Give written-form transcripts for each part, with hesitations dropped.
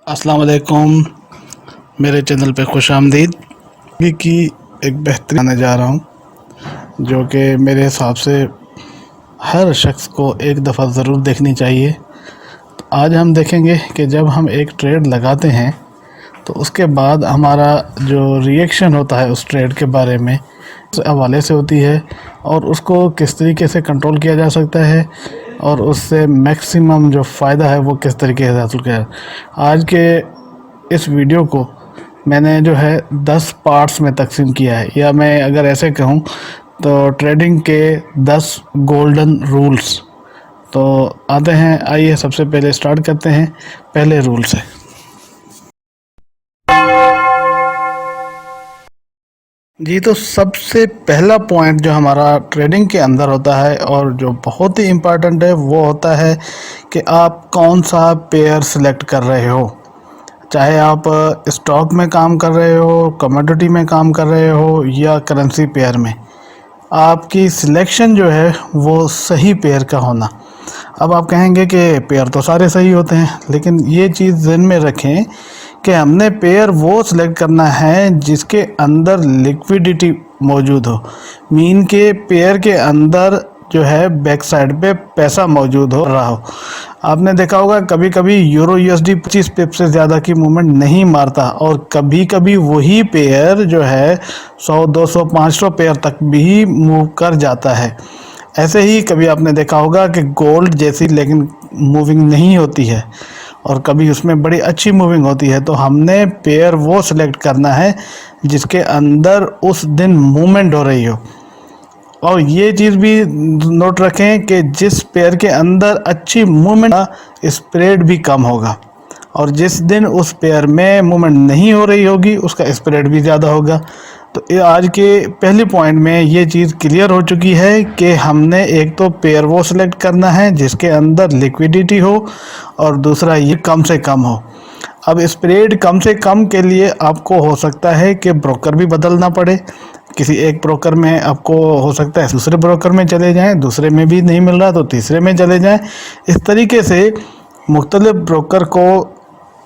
अस्सलाम वालेकुम। मेरे चैनल पे खुश आमदीद। अभी की एक बेहतरीन आने जा रहा हूँ जो कि मेरे हिसाब से हर शख्स को एक दफ़ा ज़रूर देखनी चाहिए। तो आज हम देखेंगे कि जब हम एक ट्रेड लगाते हैं तो उसके बाद हमारा जो रिएक्शन होता है उस ट्रेड के बारे में उस हवाले से होती है और उसको किस तरीके से कंट्रोल किया जा सकता है और उससे मैक्सिमम जो फ़ायदा है वो किस तरीके से हासिल किया। आज के इस वीडियो को मैंने जो है 10 पार्ट्स में तकसीम किया है, या मैं अगर ऐसे कहूँ तो ट्रेडिंग के 10 गोल्डन रूल्स। तो आते हैं, आइए सबसे पहले स्टार्ट करते हैं पहले रूल से। जी, तो सबसे पहला पॉइंट जो हमारा ट्रेडिंग के अंदर होता है और जो बहुत ही इम्पोर्टेंट है वो होता है कि आप कौन सा पेयर सेलेक्ट कर रहे हो। चाहे आप स्टॉक में काम कर रहे हो, कमोडिटी में काम कर रहे हो या करेंसी पेयर में, आपकी सिलेक्शन जो है वो सही पेयर का होना। अब आप कहेंगे कि पेयर तो सारे सही होते हैं, लेकिन ये चीज़ ज़हन में रखें कि हमने पेयर वो सिलेक्ट करना है जिसके अंदर लिक्विडिटी मौजूद हो, मीन के पेयर के अंदर जो है बैक साइड पे पैसा मौजूद हो रहा हो। आपने देखा होगा कभी कभी यूरो यूएसडी 25 पिप से ज़्यादा की मूवमेंट नहीं मारता और कभी कभी वही पेयर जो है 100 200 500 पेयर तक भी मूव कर जाता है। ऐसे ही कभी आपने देखा होगा कि गोल्ड जैसी लेकिन मूविंग नहीं होती है और कभी उसमें बड़ी अच्छी मूविंग होती है। तो हमने पेयर वो सिलेक्ट करना है जिसके अंदर उस दिन मूवमेंट हो रही हो। और ये चीज़ भी नोट रखें कि जिस पेयर के अंदर अच्छी मूवमेंट, स्प्रेड भी कम होगा, और जिस दिन उस पेयर में मूवमेंट नहीं हो रही होगी उसका स्प्रेड भी ज़्यादा होगा। तो ये आज के पहले पॉइंट में ये चीज़ क्लियर हो चुकी है कि हमने एक तो पेयर वो सिलेक्ट करना है जिसके अंदर लिक्विडिटी हो और दूसरा ये कम से कम हो। अब स्प्रेड कम से कम के लिए आपको हो सकता है कि ब्रोकर भी बदलना पड़े। किसी एक ब्रोकर में आपको हो सकता है दूसरे ब्रोकर में चले जाएं, दूसरे में भी नहीं मिल रहा तो तीसरे में चले जाएं। इस तरीके से मुख्तलिफ ब्रोकर को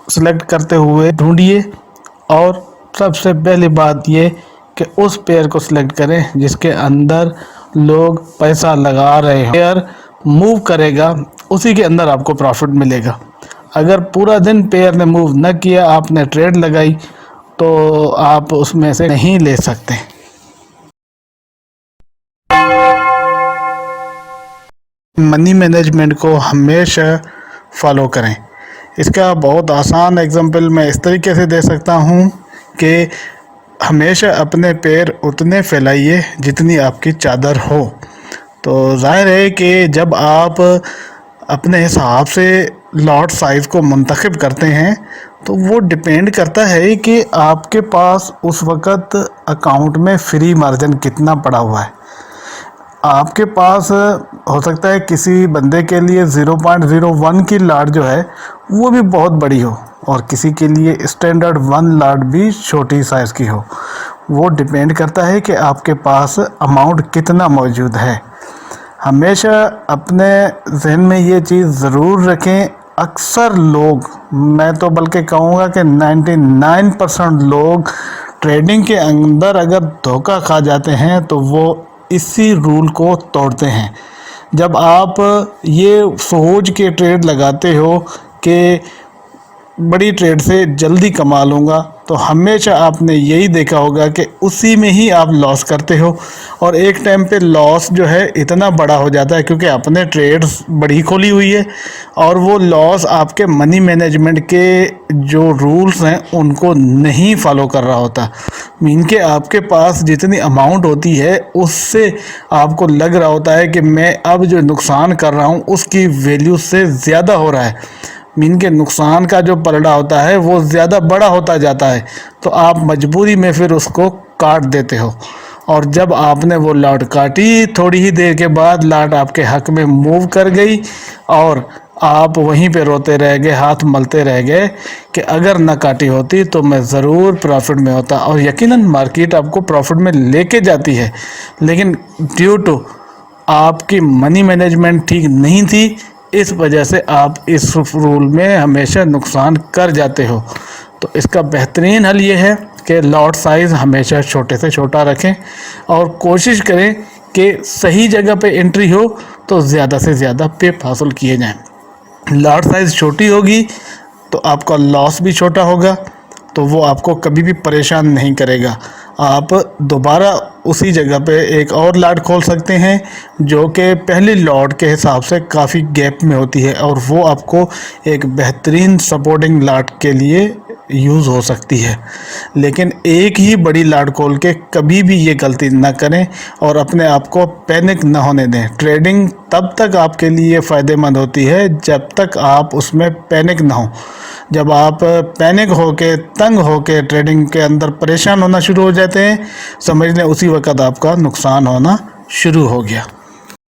सिलेक्ट करते हुए ढूंढिए और सबसे पहली बात ये कि उस पेयर को सिलेक्ट करें जिसके अंदर लोग पैसा लगा रहे हैं। पेयर मूव करेगा उसी के अंदर आपको प्रॉफिट मिलेगा। अगर पूरा दिन पेयर ने मूव न किया, आपने ट्रेड लगाई, तो आप उसमें से नहीं ले सकते। मनी मैनेजमेंट को हमेशा फॉलो करें। इसका बहुत आसान एग्जांपल मैं इस तरीके से दे सकता हूँ कि हमेशा अपने पैर उतने फैलाइए जितनी आपकी चादर हो। तो जाहिर है कि जब आप अपने हिसाब से लॉट साइज़ को मुंतखब करते हैं तो वो डिपेंड करता है कि आपके पास उस वक़्त अकाउंट में फ्री मार्जिन कितना पड़ा हुआ है। आपके पास हो सकता है किसी बंदे के लिए 0.01 की लाट जो है वो भी बहुत बड़ी हो और किसी के लिए स्टैंडर्ड 1 लाट भी छोटी साइज़ की हो। वो डिपेंड करता है कि आपके पास अमाउंट कितना मौजूद है। हमेशा अपने जहन में ये चीज़ ज़रूर रखें, अक्सर लोग, मैं तो बल्कि कहूँगा कि 99% लोग ट्रेडिंग के अंदर अगर धोखा खा जाते हैं तो वो इसी रूल को तोड़ते हैं। जब आप ये सोच के ट्रेड लगाते हो कि बड़ी ट्रेड से जल्दी कमा लूँगा, तो हमेशा आपने यही देखा होगा कि उसी में ही आप लॉस करते हो और एक टाइम पे लॉस जो है इतना बड़ा हो जाता है क्योंकि आपने ट्रेड्स बड़ी खोली हुई है और वो लॉस आपके मनी मैनेजमेंट के जो रूल्स हैं उनको नहीं फॉलो कर रहा होता। मीन के आपके पास जितनी अमाउंट होती है उससे आपको लग रहा होता है कि मैं अब जो नुकसान कर रहा हूँ उसकी वैल्यू से ज़्यादा हो रहा है। मीन के नुकसान का जो पलड़ा होता है वो ज़्यादा बड़ा होता जाता है, तो आप मजबूरी में फिर उसको काट देते हो। और जब आपने वो लाट काटी, थोड़ी ही देर के बाद लाट आपके हक में मूव कर गई और आप वहीं पे रोते रह गए, हाथ मलते रह गए कि अगर ना काटी होती तो मैं ज़रूर प्रॉफिट में होता। और यकीनन मार्केट आपको प्रॉफिट में लेके जाती है, लेकिन ड्यू टू आपकी मनी मैनेजमेंट ठीक नहीं थी, इस वजह से आप इस रूल में हमेशा नुकसान कर जाते हो। तो इसका बेहतरीन हल ये है कि लॉट साइज़ हमेशा छोटे से छोटा रखें और कोशिश करें कि सही जगह पे एंट्री हो तो ज़्यादा से ज़्यादा पे हासिल किए जाएं। लॉट साइज़ छोटी होगी तो आपका लॉस भी छोटा होगा, तो वो आपको कभी भी परेशान नहीं करेगा। आप दोबारा उसी जगह पे एक और लॉट खोल सकते हैं जो कि पहली लॉट के हिसाब से काफ़ी गैप में होती है, और वो आपको एक बेहतरीन सपोर्टिंग लॉट के लिए यूज़ हो सकती है। लेकिन एक ही बड़ी लॉट खोल के कभी भी ये गलती ना करें और अपने आप को पैनिक ना होने दें। ट्रेडिंग तब तक आपके लिए फ़ायदेमंद होती है जब तक आप उसमें पैनिक ना हो। जब आप पैनिक होके तंग होके ट्रेडिंग के अंदर परेशान होना शुरू हो जाते हैं, समझ लें उसी वक्त आपका नुकसान होना शुरू हो गया।